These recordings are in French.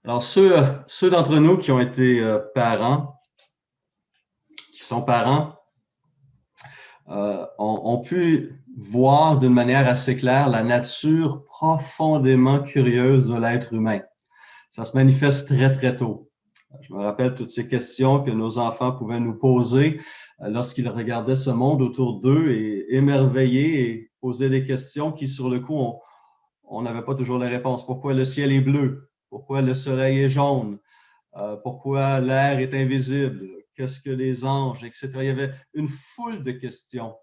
Alors, ceux d'entre nous qui ont été parents, qui sont parents, ont pu voir d'une manière assez claire la nature profondément curieuse de l'être humain. Ça se manifeste très, très tôt. Je me rappelle toutes ces questions que nos enfants pouvaient nous poser lorsqu'ils regardaient ce monde autour d'eux et émerveillés et posaient des questions qui, sur le coup, on n'avait pas toujours les réponses. Pourquoi le ciel est bleu? Pourquoi le soleil est jaune? Pourquoi l'air est invisible? Qu'est-ce que les anges, etc. Il y avait une foule de questions.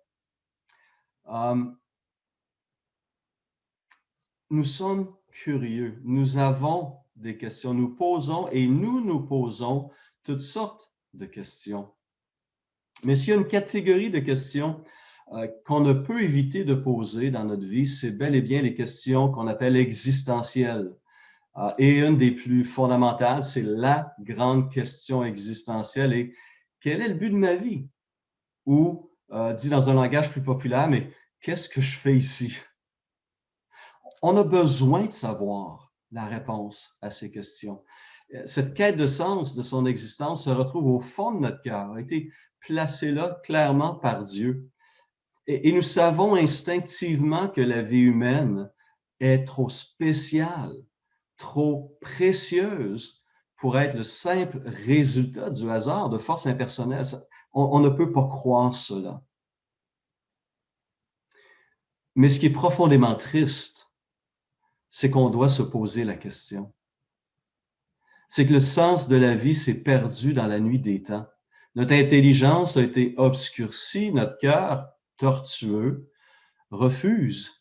Nous sommes curieux. Nous avons des questions. Nous posons et nous posons toutes sortes de questions. Mais s'il y a une catégorie de questions qu'on ne peut éviter de poser dans notre vie, c'est bel et bien les questions qu'on appelle existentielles. Et une des plus fondamentales, c'est la grande question existentielle. Et quel est le but de ma vie? Ou, dit dans un langage plus populaire, mais qu'est-ce que je fais ici? On a besoin de savoir la réponse à ces questions. Cette quête de sens de son existence se retrouve au fond de notre cœur, a été placée là clairement par Dieu. Et nous savons instinctivement que la vie humaine est trop spéciale, trop précieuse pour être le simple résultat du hasard, de forces impersonnelles. On ne peut pas croire cela. Mais ce qui est profondément triste, c'est qu'on doit se poser la question. C'est que le sens de la vie s'est perdu dans la nuit des temps. Notre intelligence a été obscurcie, notre cœur, tortueux, refuse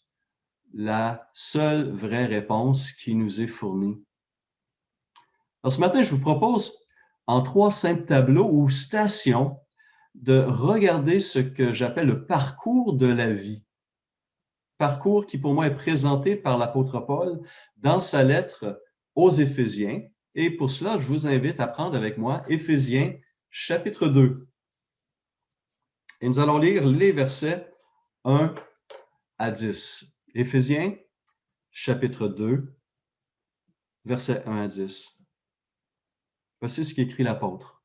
la seule vraie réponse qui nous est fournie. Alors, ce matin, je vous propose, en 3 simples tableaux ou stations, de regarder ce que j'appelle le parcours de la vie. Parcours qui, pour moi, est présenté par l'apôtre Paul dans sa lettre aux Éphésiens. Et pour cela, je vous invite à prendre avec moi Éphésiens, chapitre 2. Et nous allons lire les versets 1 à 10. Éphésiens, chapitre 2, versets 1 à 10. Voici ce qu'écrit l'apôtre.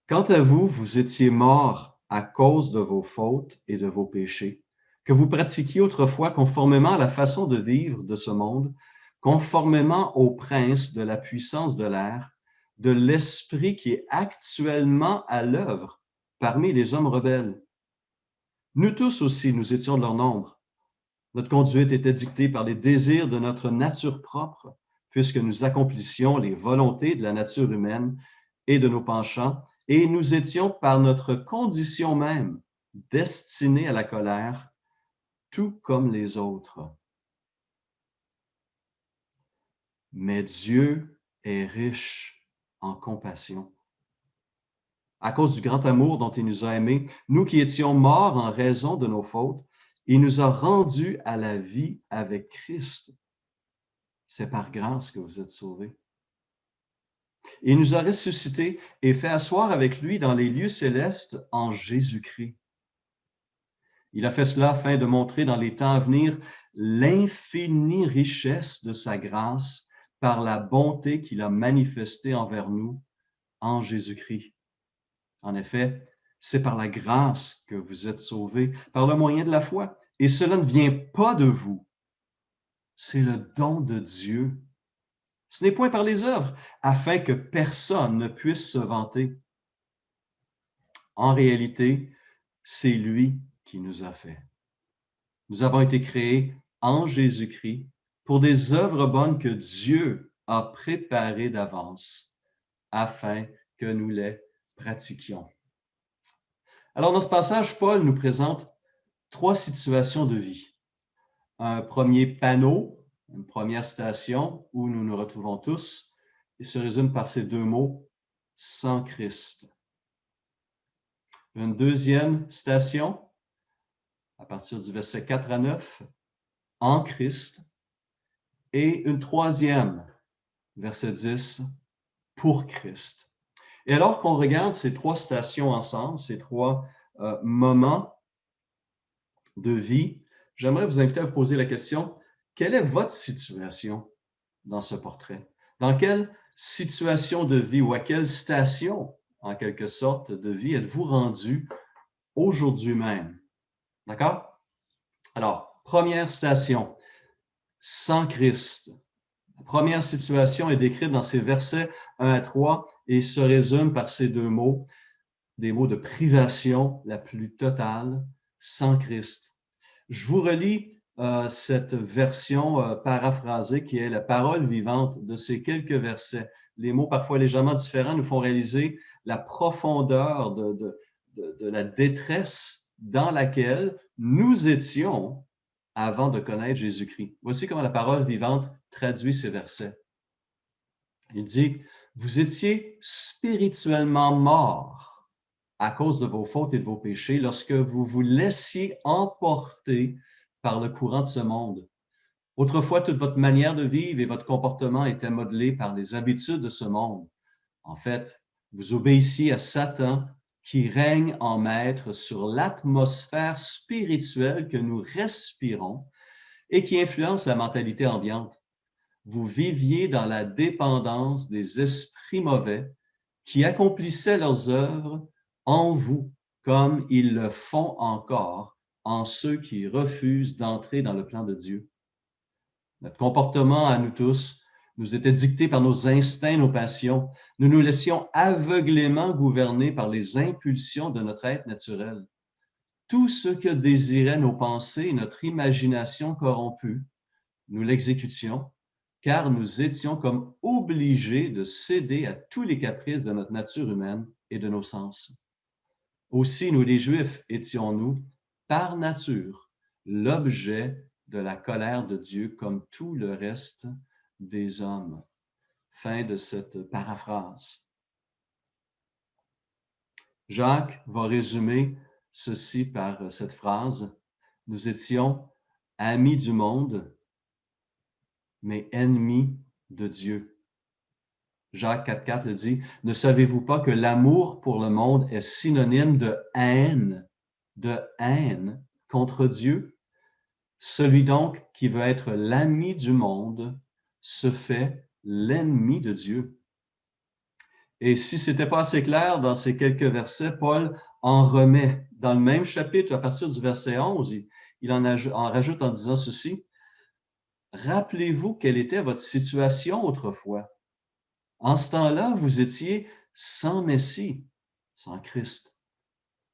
Quant à vous, vous étiez morts à cause de vos fautes et de vos péchés, que vous pratiquiez autrefois conformément à la façon de vivre de ce monde, conformément au prince de la puissance de l'air, de l'esprit qui est actuellement à l'œuvre parmi les hommes rebelles. Nous tous aussi, nous étions de leur nombre. Notre conduite était dictée par les désirs de notre nature propre, puisque nous accomplissions les volontés de la nature humaine et de nos penchants, et nous étions par notre condition même destinés à la colère, tout comme les autres. Mais Dieu est riche en compassion. À cause du grand amour dont il nous a aimés, nous qui étions morts en raison de nos fautes, il nous a rendus à la vie avec Christ. C'est par grâce que vous êtes sauvés. Il nous a ressuscités et fait asseoir avec lui dans les lieux célestes en Jésus-Christ. Il a fait cela afin de montrer dans les temps à venir l'infinie richesse de sa grâce par la bonté qu'il a manifestée envers nous en Jésus-Christ. En effet, c'est par la grâce que vous êtes sauvés, par le moyen de la foi. Et cela ne vient pas de vous. C'est le don de Dieu. Ce n'est point par les œuvres, afin que personne ne puisse se vanter. En réalité, c'est lui qui nous a fait. Nous avons été créés en Jésus-Christ pour des œuvres bonnes que Dieu a préparées d'avance afin que nous les pratiquions. Alors, dans ce passage, Paul nous présente 3 situations de vie. Un premier panneau, une première station où nous nous retrouvons tous, et se résume par ces 2 mots, sans Christ. Une deuxième station, à partir du verset 4 à 9, en Christ. Et une troisième, verset 10, pour Christ. Et alors qu'on regarde ces 3 stations ensemble, ces 3 moments de vie, j'aimerais vous inviter à vous poser la question, quelle est votre situation dans ce portrait? Dans quelle situation de vie ou à quelle station, en quelque sorte, de vie êtes-vous rendu aujourd'hui même? D'accord? Alors, première station, sans Christ. La première situation est décrite dans ces versets 1 à 3 et se résume par ces deux mots, des mots de privation la plus totale, sans Christ. Je vous relis cette version paraphrasée qui est la parole vivante de ces quelques versets. Les mots parfois légèrement différents nous font réaliser la profondeur de la détresse dans laquelle nous étions avant de connaître Jésus-Christ. Voici comment la parole vivante traduit ces versets. Il dit, « Vous étiez spirituellement morts à cause de vos fautes et de vos péchés lorsque vous vous laissiez emporter par le courant de ce monde. Autrefois, toute votre manière de vivre et votre comportement étaient modelés par les habitudes de ce monde. En fait, vous obéissiez à Satan qui règne en maître sur l'atmosphère spirituelle que nous respirons et qui influence la mentalité ambiante. Vous viviez dans la dépendance des esprits mauvais qui accomplissaient leurs œuvres en vous, comme ils le font encore en ceux qui refusent d'entrer dans le plan de Dieu. Notre comportement à nous tous nous était dicté par nos instincts, nos passions. Nous nous laissions aveuglément gouverner par les impulsions de notre être naturel. Tout ce que désiraient nos pensées et notre imagination corrompue, nous l'exécutions, car nous étions comme obligés de céder à tous les caprices de notre nature humaine et de nos sens. Aussi, nous les Juifs étions-nous, par nature, l'objet de la colère de Dieu comme tout le reste des hommes. Fin de cette paraphrase. Jacques va résumer ceci par cette phrase. Nous étions amis du monde, mais ennemis de Dieu. Jacques 4,4 le dit, « Ne savez-vous pas que l'amour pour le monde est synonyme de haine contre Dieu? Celui donc qui veut être l'ami du monde se fait l'ennemi de Dieu. » Et si ce n'était pas assez clair dans ces quelques versets, Paul en remet dans le même chapitre, à partir du verset 11, il en rajoute en disant ceci, « Rappelez-vous quelle était votre situation autrefois. En ce temps-là, vous étiez sans Messie, sans Christ.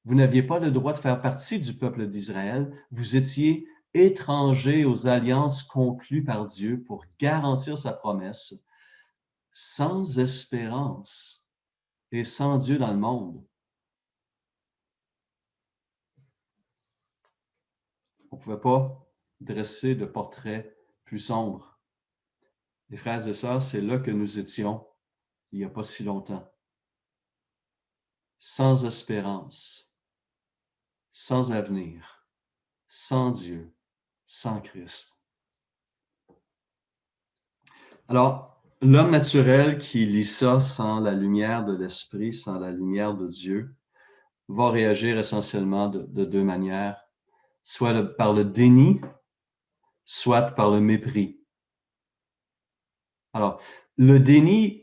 Vous n'aviez pas le droit de faire partie du peuple d'Israël. Vous étiez étrangers aux alliances conclues par Dieu pour garantir sa promesse, sans espérance et sans Dieu dans le monde. » On ne pouvait pas dresser de portrait plus sombre. Les frères et sœurs, c'est là que nous étions il n'y a pas si longtemps. Sans espérance, sans avenir, sans Dieu, sans Christ. Alors, l'homme naturel qui lit ça sans la lumière de l'Esprit, sans la lumière de Dieu, va réagir essentiellement de deux manières, soit par le déni, soit par le mépris. Alors, le déni,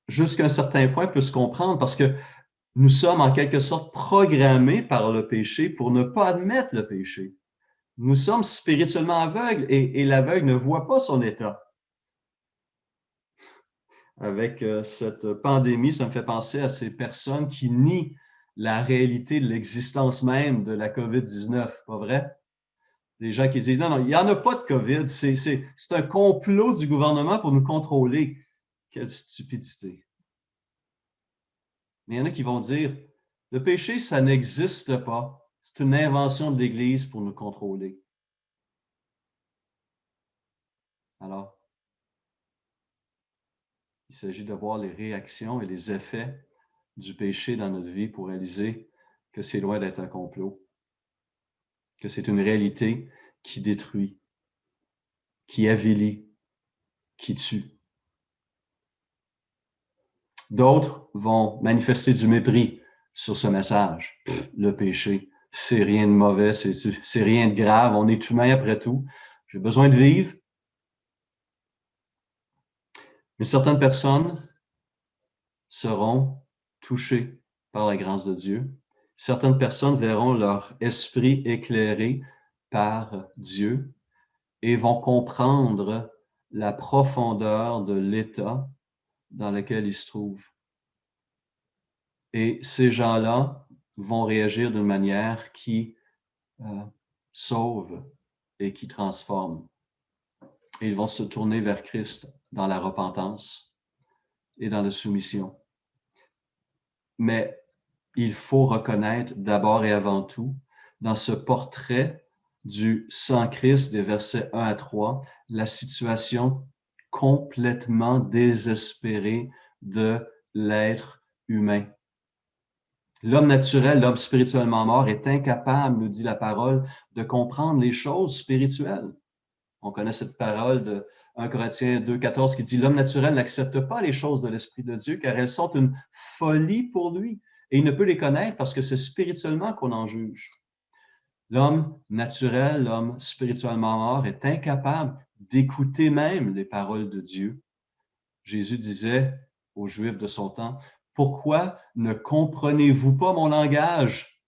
jusqu'à un certain point, peut se comprendre parce que nous sommes en quelque sorte programmés par le péché pour ne pas admettre le péché. Nous sommes spirituellement aveugles et l'aveugle ne voit pas son état. Avec cette pandémie, ça me fait penser à ces personnes qui nient la réalité de l'existence même de la COVID-19, pas vrai? Des gens qui disent, non, il n'y en a pas de COVID, c'est un complot du gouvernement pour nous contrôler. Quelle stupidité. Mais il y en a qui vont dire, le péché, ça n'existe pas. C'est une invention de l'Église pour nous contrôler. Alors, il s'agit de voir les réactions et les effets du péché dans notre vie pour réaliser que c'est loin d'être un complot, que c'est une réalité qui détruit, qui avilit, qui tue. D'autres vont manifester du mépris sur ce message. Le péché, c'est rien de mauvais, c'est rien de grave, on est humain après tout. J'ai besoin de vivre. Mais certaines personnes seront touchées par la grâce de Dieu. Certaines personnes verront leur esprit éclairé par Dieu et vont comprendre la profondeur de l'état dans lequel ils se trouvent. Et ces gens-là vont réagir d'une manière qui sauve et qui transforme. Et ils vont se tourner vers Christ dans la repentance et dans la soumission. Mais il faut reconnaître d'abord et avant tout, dans ce portrait du Sans-Christ des versets 1 à 3, la situation complètement désespérée de l'être humain. L'homme naturel, l'homme spirituellement mort, est incapable, nous dit la parole, de comprendre les choses spirituelles. On connaît cette parole de 1 Corinthiens 2,14 qui dit « L'homme naturel n'accepte pas les choses de l'Esprit de Dieu car elles sont une folie pour lui et il ne peut les connaître parce que c'est spirituellement qu'on en juge. » L'homme naturel, l'homme spirituellement mort est incapable d'écouter même les paroles de Dieu. Jésus disait aux Juifs de son temps « Pourquoi ne comprenez-vous pas mon langage?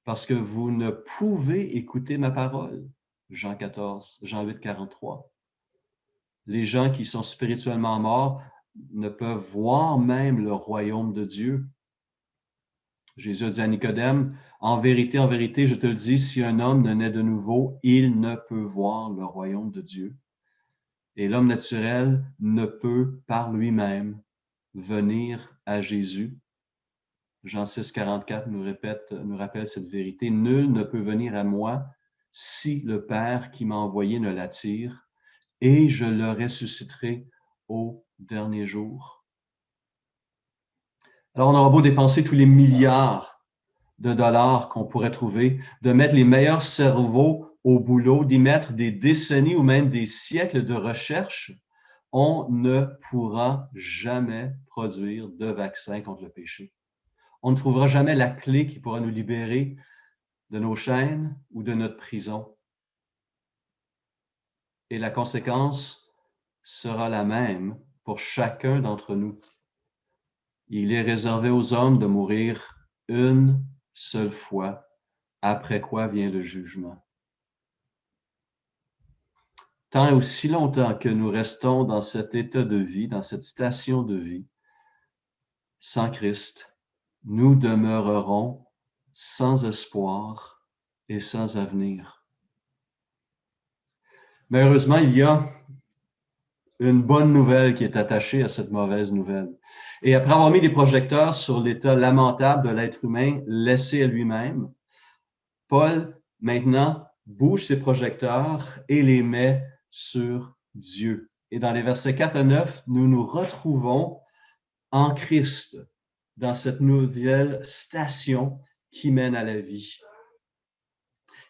Parce que vous ne pouvez écouter ma parole. » Jean 8, 43. Les gens qui sont spirituellement morts ne peuvent voir même le royaume de Dieu. Jésus a dit à Nicodème, en vérité, je te le dis, si un homme ne naît de nouveau, il ne peut voir le royaume de Dieu. Et l'homme naturel ne peut par lui-même venir à Jésus. Jean 6, 44 nous rappelle cette vérité. Nul ne peut venir à moi si le Père qui m'a envoyé ne l'attire, et je le ressusciterai au dernier jour. Alors, on aura beau dépenser tous les milliards de dollars qu'on pourrait trouver, de mettre les meilleurs cerveaux au boulot, d'y mettre des décennies ou même des siècles de recherche, on ne pourra jamais produire de vaccin contre le péché. On ne trouvera jamais la clé qui pourra nous libérer de nos chaînes ou de notre prison. Et la conséquence sera la même pour chacun d'entre nous. Il est réservé aux hommes de mourir une seule fois, après quoi vient le jugement. Tant et aussi longtemps que nous restons dans cet état de vie, dans cette station de vie, sans Christ, nous demeurerons sans espoir et sans avenir. Mais heureusement, il y a une bonne nouvelle qui est attachée à cette mauvaise nouvelle. Et après avoir mis les projecteurs sur l'état lamentable de l'être humain laissé à lui-même, Paul, maintenant, bouge ses projecteurs et les met sur Dieu. Et dans les versets 4 à 9, nous nous retrouvons en Christ, dans cette nouvelle station qui mène à la vie.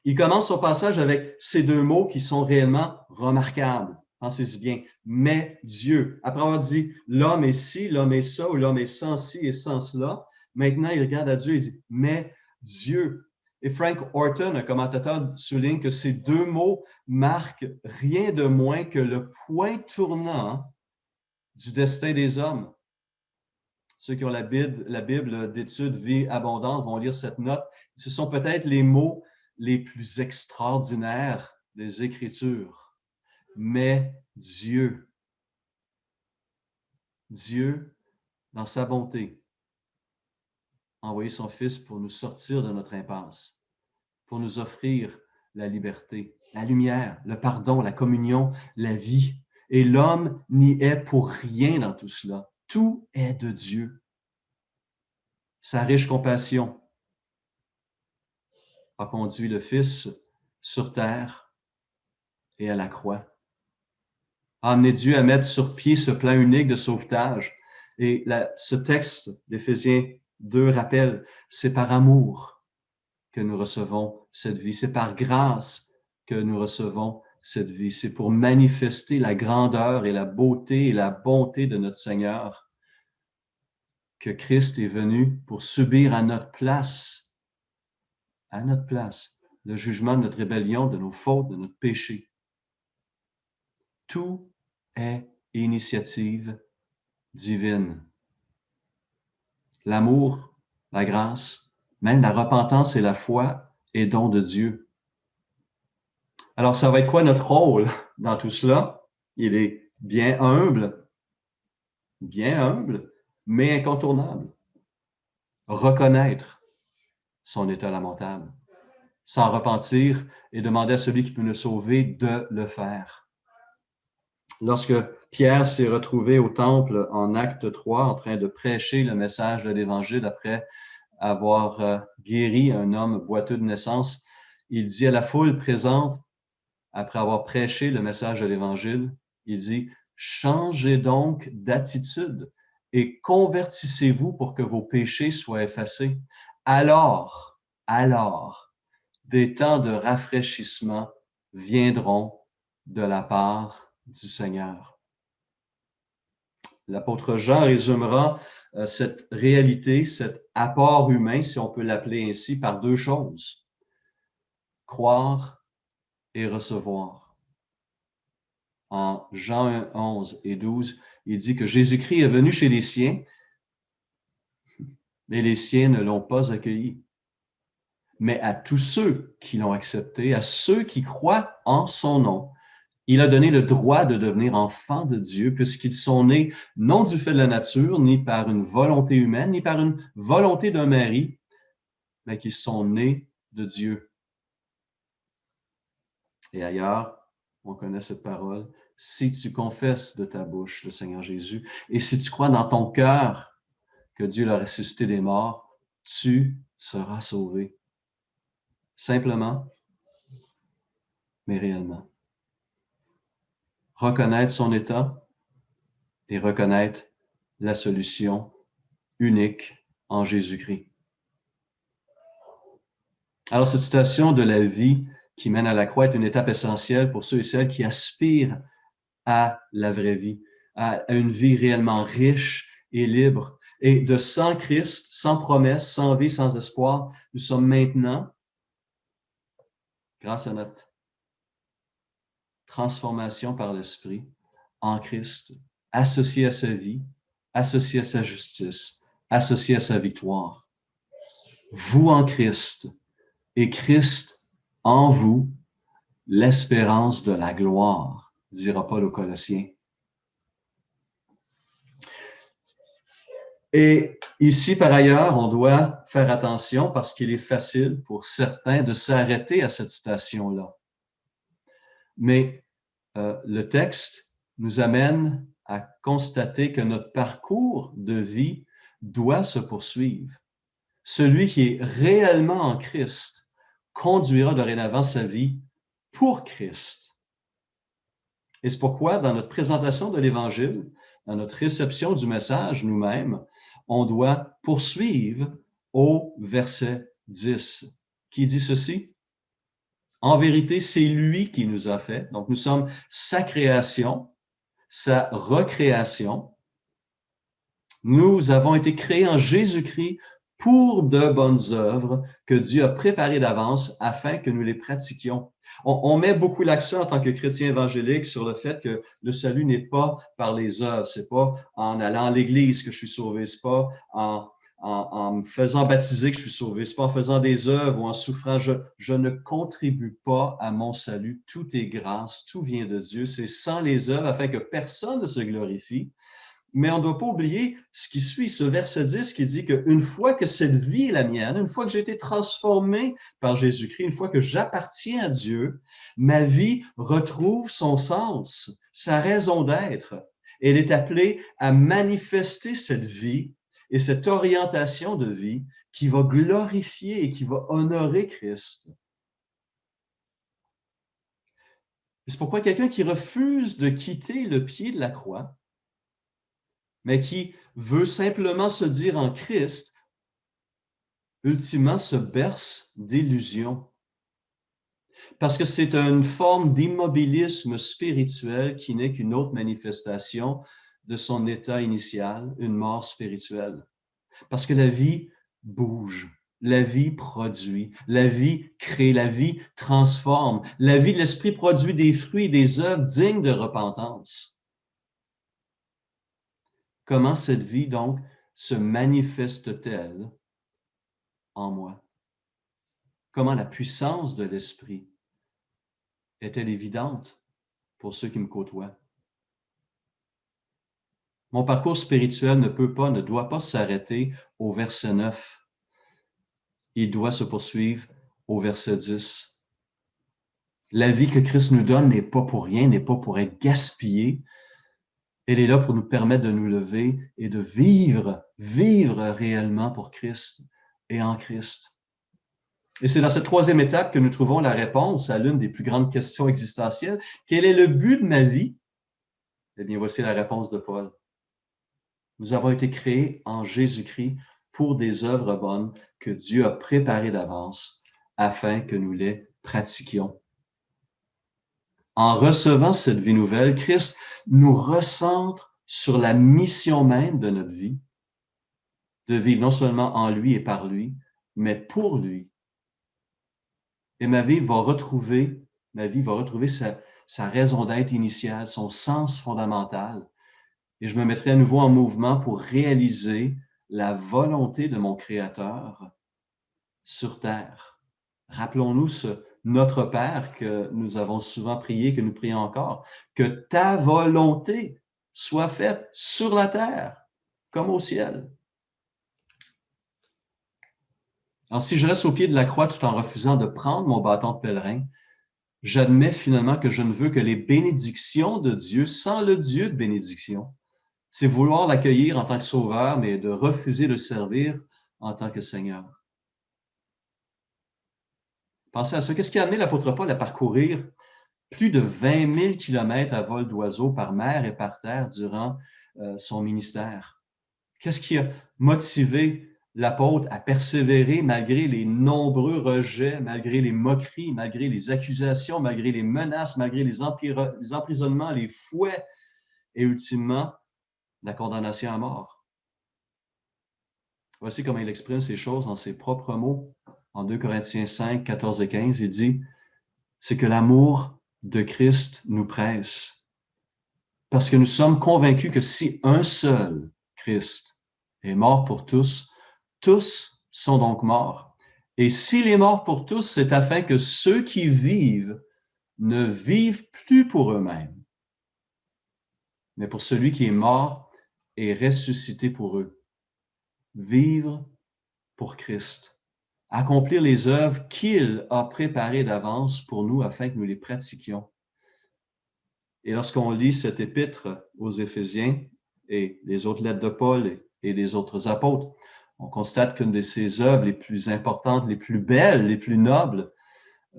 Il commence son passage avec ces deux mots qui sont réellement remarquables. Pensez-y bien. Mais Dieu. Après avoir dit l'homme est ci, l'homme est ça, ou l'homme est sans ci et sans cela, maintenant il regarde à Dieu et dit mais Dieu. Et Frank Horton, un commentateur, souligne que ces deux mots marquent rien de moins que le point tournant du destin des hommes. Ceux qui ont la Bible d'études Vie abondante vont lire cette note. Ce sont peut-être les mots les plus extraordinaires des Écritures. Mais Dieu, dans sa bonté, a envoyé son Fils pour nous sortir de notre impasse, pour nous offrir la liberté, la lumière, le pardon, la communion, la vie. Et l'homme n'y est pour rien dans tout cela. Tout est de Dieu. Sa riche compassion a conduit le Fils sur terre et à la croix, a amené Dieu à mettre sur pied ce plan unique de sauvetage. Et ce texte d'Éphésiens 2 rappelle, c'est par amour que nous recevons cette vie, c'est par grâce que nous recevons cette vie, c'est pour manifester la grandeur et la beauté et la bonté de notre Seigneur que Christ est venu pour subir à notre place, le jugement de notre rébellion, de nos fautes, de notre péché. Tout est et initiative divine. L'amour, la grâce, même la repentance et la foi est don de Dieu. Alors, ça va être quoi notre rôle dans tout cela? Il est bien humble, mais incontournable. Reconnaître son état lamentable, s'en repentir et demander à celui qui peut nous sauver de le faire. Lorsque Pierre s'est retrouvé au temple en Acte 3 en train de prêcher le message de l'Évangile après avoir guéri un homme boiteux de naissance, il dit à la foule présente, après avoir prêché le message de l'Évangile, il dit « Changez donc d'attitude et convertissez-vous pour que vos péchés soient effacés. Alors, des temps de rafraîchissement viendront de la part du Seigneur. » L'apôtre Jean résumera cette réalité, cet apport humain, si on peut l'appeler ainsi, par deux choses. Croire et recevoir. En Jean 11 et 12, il dit que Jésus-Christ est venu chez les siens, mais les siens ne l'ont pas accueilli. Mais à tous ceux qui l'ont accepté, à ceux qui croient en son nom, il a donné le droit de devenir enfants de Dieu, puisqu'ils sont nés non du fait de la nature, ni par une volonté humaine, ni par une volonté d'un mari, mais qu'ils sont nés de Dieu. Et ailleurs, on connaît cette parole, si tu confesses de ta bouche le Seigneur Jésus, et si tu crois dans ton cœur que Dieu l'a ressuscité des morts, tu seras sauvé. Simplement, mais réellement. Reconnaître son état et reconnaître la solution unique en Jésus-Christ. Alors, cette citation de la vie qui mène à la croix est une étape essentielle pour ceux et celles qui aspirent à la vraie vie, à une vie réellement riche et libre. Et de sans Christ, sans promesse, sans vie, sans espoir, nous sommes maintenant, grâce à notre transformation par l'Esprit, en Christ, associés à sa vie, associés à sa justice, associés à sa victoire. Vous en Christ et Christ en vous, l'espérance de la gloire, dira Paul aux Colossiens. Et ici, par ailleurs, on doit faire attention parce qu'il est facile pour certains de s'arrêter à cette citation-là. Mais le texte nous amène à constater que notre parcours de vie doit se poursuivre. Celui qui est réellement en Christ conduira dorénavant sa vie pour Christ. Et c'est pourquoi, dans notre présentation de l'Évangile, dans notre réception du message nous-mêmes, on doit poursuivre au verset 10, qui dit ceci. En vérité, c'est lui qui nous a fait. Donc, nous sommes sa création, sa recréation. Nous avons été créés en Jésus-Christ pour de bonnes œuvres que Dieu a préparées d'avance afin que nous les pratiquions. On met beaucoup l'accent en tant que chrétien évangélique sur le fait que le salut n'est pas par les œuvres. C'est pas en allant à l'église que je suis sauvé. C'est pas en me faisant baptiser que je suis sauvé. C'est pas en faisant des œuvres ou en souffrant. Je ne contribue pas à mon salut. Tout est grâce. Tout vient de Dieu. C'est sans les œuvres afin que personne ne se glorifie. Mais on ne doit pas oublier ce qui suit, ce verset 10 qui dit qu'une fois que cette vie est la mienne, une fois que j'ai été transformé par Jésus-Christ, une fois que j'appartiens à Dieu, ma vie retrouve son sens, sa raison d'être. Elle est appelée à manifester cette vie et cette orientation de vie qui va glorifier et qui va honorer Christ. C'est pourquoi quelqu'un qui refuse de quitter le pied de la croix, mais qui veut simplement se dire en Christ, ultimement se berce d'illusions. Parce que c'est une forme d'immobilisme spirituel qui n'est qu'une autre manifestation de son état initial, une mort spirituelle. Parce que la vie bouge, la vie produit, la vie crée, la vie transforme. La vie de l'esprit produit des fruits et des œuvres dignes de repentance. Comment cette vie, donc, se manifeste-t-elle en moi? Comment la puissance de l'Esprit est-elle évidente pour ceux qui me côtoient? Mon parcours spirituel ne doit pas s'arrêter au verset 9. Il doit se poursuivre au verset 10. La vie que Christ nous donne n'est pas pour rien, n'est pas pour être gaspillée. Elle est là pour nous permettre de nous lever et de vivre réellement pour Christ et en Christ. Et c'est dans cette troisième étape que nous trouvons la réponse à l'une des plus grandes questions existentielles. Quel est le but de ma vie? Eh bien, voici la réponse de Paul. Nous avons été créés en Jésus-Christ pour des œuvres bonnes que Dieu a préparées d'avance afin que nous les pratiquions. En recevant cette vie nouvelle, Christ nous recentre sur la mission même de notre vie, de vivre non seulement en lui et par lui, mais pour lui. Et ma vie va retrouver sa raison d'être initiale, son sens fondamental. Et je me mettrai à nouveau en mouvement pour réaliser la volonté de mon Créateur sur terre. Rappelons-nous notre Père que nous avons souvent prié, que nous prions encore, que ta volonté soit faite sur la terre comme au ciel. Alors, si je reste au pied de la croix tout en refusant de prendre mon bâton de pèlerin, j'admets finalement que je ne veux que les bénédictions de Dieu sans le Dieu de bénédiction. C'est vouloir l'accueillir en tant que sauveur, mais de refuser de le servir en tant que Seigneur. Pensez à ça. Qu'est-ce qui a amené l'apôtre Paul à parcourir plus de 20 000 kilomètres à vol d'oiseau par mer et par terre durant son ministère? Qu'est-ce qui a motivé l'apôtre à persévérer malgré les nombreux rejets, malgré les moqueries, malgré les accusations, malgré les menaces, malgré les emprisonnements, les fouets et ultimement la condamnation à mort? Voici comment il exprime ces choses dans ses propres mots. En 2 Corinthiens 5, 14 et 15, il dit « C'est que l'amour de Christ nous presse, parce que nous sommes convaincus que si un seul, Christ, est mort pour tous, tous sont donc morts. Et s'il est mort pour tous, c'est afin que ceux qui vivent ne vivent plus pour eux-mêmes, mais pour celui qui est mort et ressuscité pour eux. Vivre pour Christ. Accomplir les œuvres qu'il a préparées d'avance pour nous afin que nous les pratiquions. Et lorsqu'on lit cette épître aux Éphésiens et les autres lettres de Paul et des autres apôtres, on constate qu'une de ces œuvres les plus importantes, les plus belles, les plus nobles,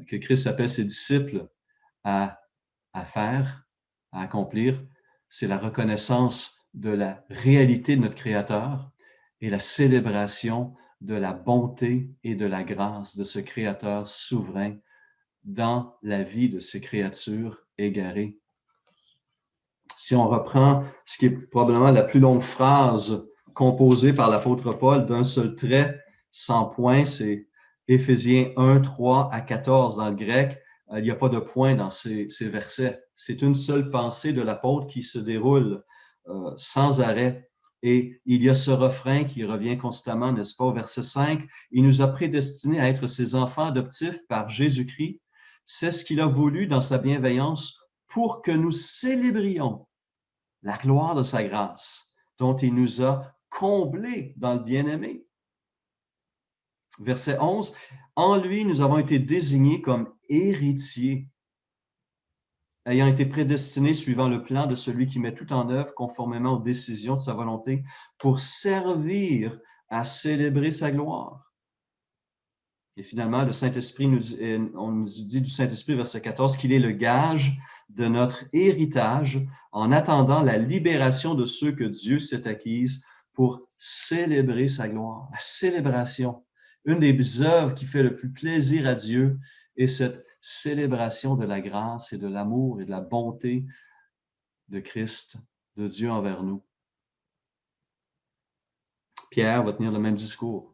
que Christ appelle ses disciples à faire, à accomplir, c'est la reconnaissance de la réalité de notre Créateur et la célébration de la bonté et de la grâce de ce Créateur souverain dans la vie de ces créatures égarées. Si on reprend ce qui est probablement la plus longue phrase composée par l'apôtre Paul d'un seul trait, sans point, c'est Éphésiens 1, 3 à 14 dans le grec. Il n'y a pas de point dans ces versets. C'est une seule pensée de l'apôtre qui se déroule sans arrêt. Et il y a ce refrain qui revient constamment, n'est-ce pas, au verset 5. Il nous a prédestinés à être ses enfants adoptifs par Jésus-Christ. C'est ce qu'il a voulu dans sa bienveillance pour que nous célébrions la gloire de sa grâce, dont il nous a comblés dans le bien-aimé. Verset 11, « En lui, nous avons été désignés comme héritiers, ayant été prédestinés suivant le plan de celui qui met tout en œuvre conformément aux décisions de sa volonté pour servir à célébrer sa gloire. » Et finalement, le Saint-Esprit, on nous dit du Saint-Esprit, verset 14, qu'il est le gage de notre héritage en attendant la libération de ceux que Dieu s'est acquise pour célébrer sa gloire. La célébration, une des œuvres qui fait le plus plaisir à Dieu est cette célébration de la grâce et de l'amour et de la bonté de Christ, de Dieu envers nous. Pierre va tenir le même discours,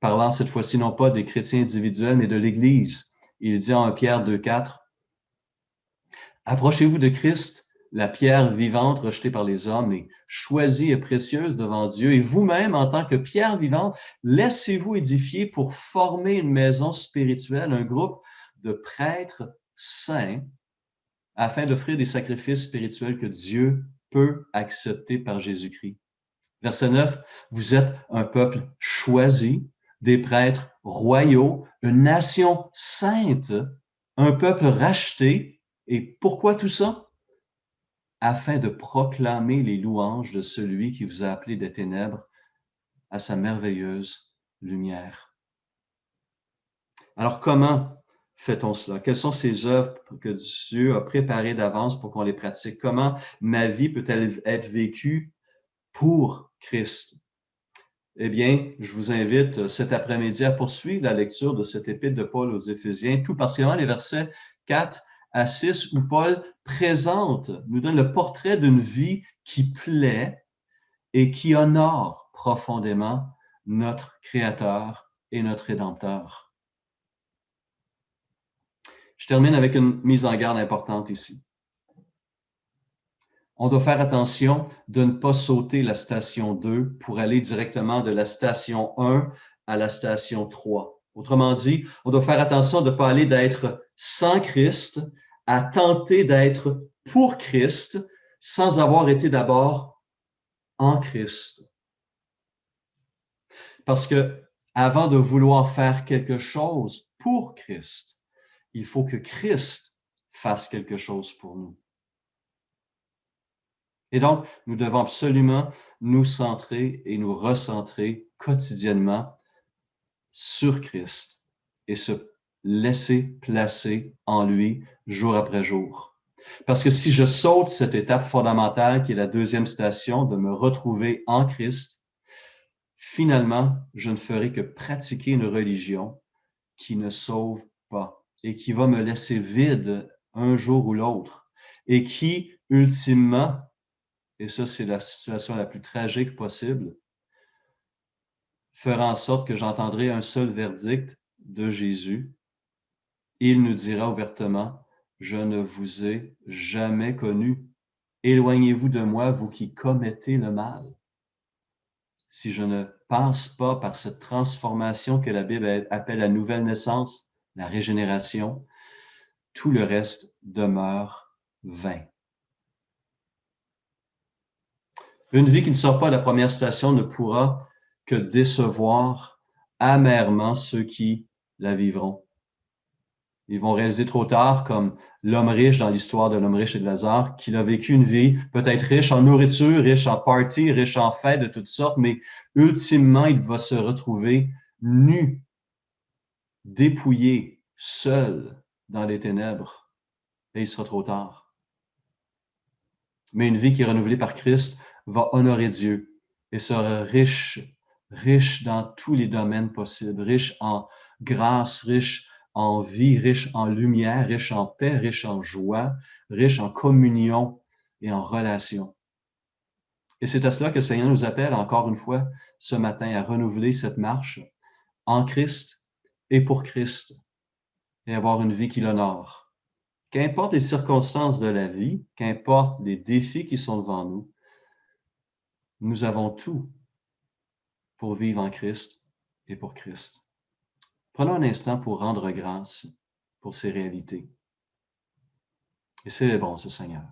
parlant cette fois-ci non pas des chrétiens individuels, mais de l'Église. Il dit en 1 Pierre 2, 4, « Approchez-vous de Christ la pierre vivante rejetée par les hommes est choisie et précieuse devant Dieu. Et vous-même, en tant que pierre vivante, laissez-vous édifier pour former une maison spirituelle, un groupe de prêtres saints, afin d'offrir des sacrifices spirituels que Dieu peut accepter par Jésus-Christ. Verset 9, vous êtes un peuple choisi, des prêtres royaux, une nation sainte, un peuple racheté. Et pourquoi tout ça? Afin de proclamer les louanges de celui qui vous a appelé des ténèbres à sa merveilleuse lumière. Alors, comment fait-on cela? Quelles sont ces œuvres que Dieu a préparées d'avance pour qu'on les pratique? Comment ma vie peut-elle être vécue pour Christ? Eh bien, je vous invite cet après-midi à poursuivre la lecture de cette épître de Paul aux Éphésiens, tout particulièrement les versets 4 à 6, où Paul nous donne le portrait d'une vie qui plaît et qui honore profondément notre Créateur et notre Rédempteur. Je termine avec une mise en garde importante ici. On doit faire attention de ne pas sauter la station 2 pour aller directement de la station 1 à la station 3. Autrement dit, on doit faire attention de ne pas aller d'être sans Christ à tenter d'être pour Christ sans avoir été d'abord en Christ. Parce que avant de vouloir faire quelque chose pour Christ, il faut que Christ fasse quelque chose pour nous. Et donc, nous devons absolument nous centrer et nous recentrer quotidiennement sur Christ et se laisser placer en lui jour après jour. Parce que si je saute cette étape fondamentale qui est la deuxième station, de me retrouver en Christ, finalement, je ne ferai que pratiquer une religion qui ne sauve pas et qui va me laisser vide un jour ou l'autre et qui, ultimement, et ça, c'est la situation la plus tragique possible, fera en sorte que j'entendrai un seul verdict de Jésus. Il nous dira ouvertement, « Je ne vous ai jamais connu. Éloignez-vous de moi, vous qui commettez le mal. » Si je ne passe pas par cette transformation que la Bible appelle la nouvelle naissance, la régénération, tout le reste demeure vain. Une vie qui ne sort pas de la première station ne pourra que décevoir amèrement ceux qui la vivront. Ils vont réaliser trop tard, comme l'homme riche dans l'histoire de l'homme riche et de Lazare, qu'il a vécu une vie peut-être riche en nourriture, riche en party, riche en fêtes de toutes sortes, mais ultimement, il va se retrouver nu, dépouillé, seul dans les ténèbres, et il sera trop tard. Mais une vie qui est renouvelée par Christ va honorer Dieu et sera riche, riche dans tous les domaines possibles, riche en grâce, riche en vie, riche en lumière, riche en paix, riche en joie, riche en communion et en relation. Et c'est à cela que le Seigneur nous appelle encore une fois ce matin, à renouveler cette marche en Christ et pour Christ et avoir une vie qui l'honore. Qu'importe les circonstances de la vie, qu'importe les défis qui sont devant nous, nous avons tout pour vivre en Christ et pour Christ. Prenons un instant pour rendre grâce pour ces réalités. Et célébrons ce Seigneur.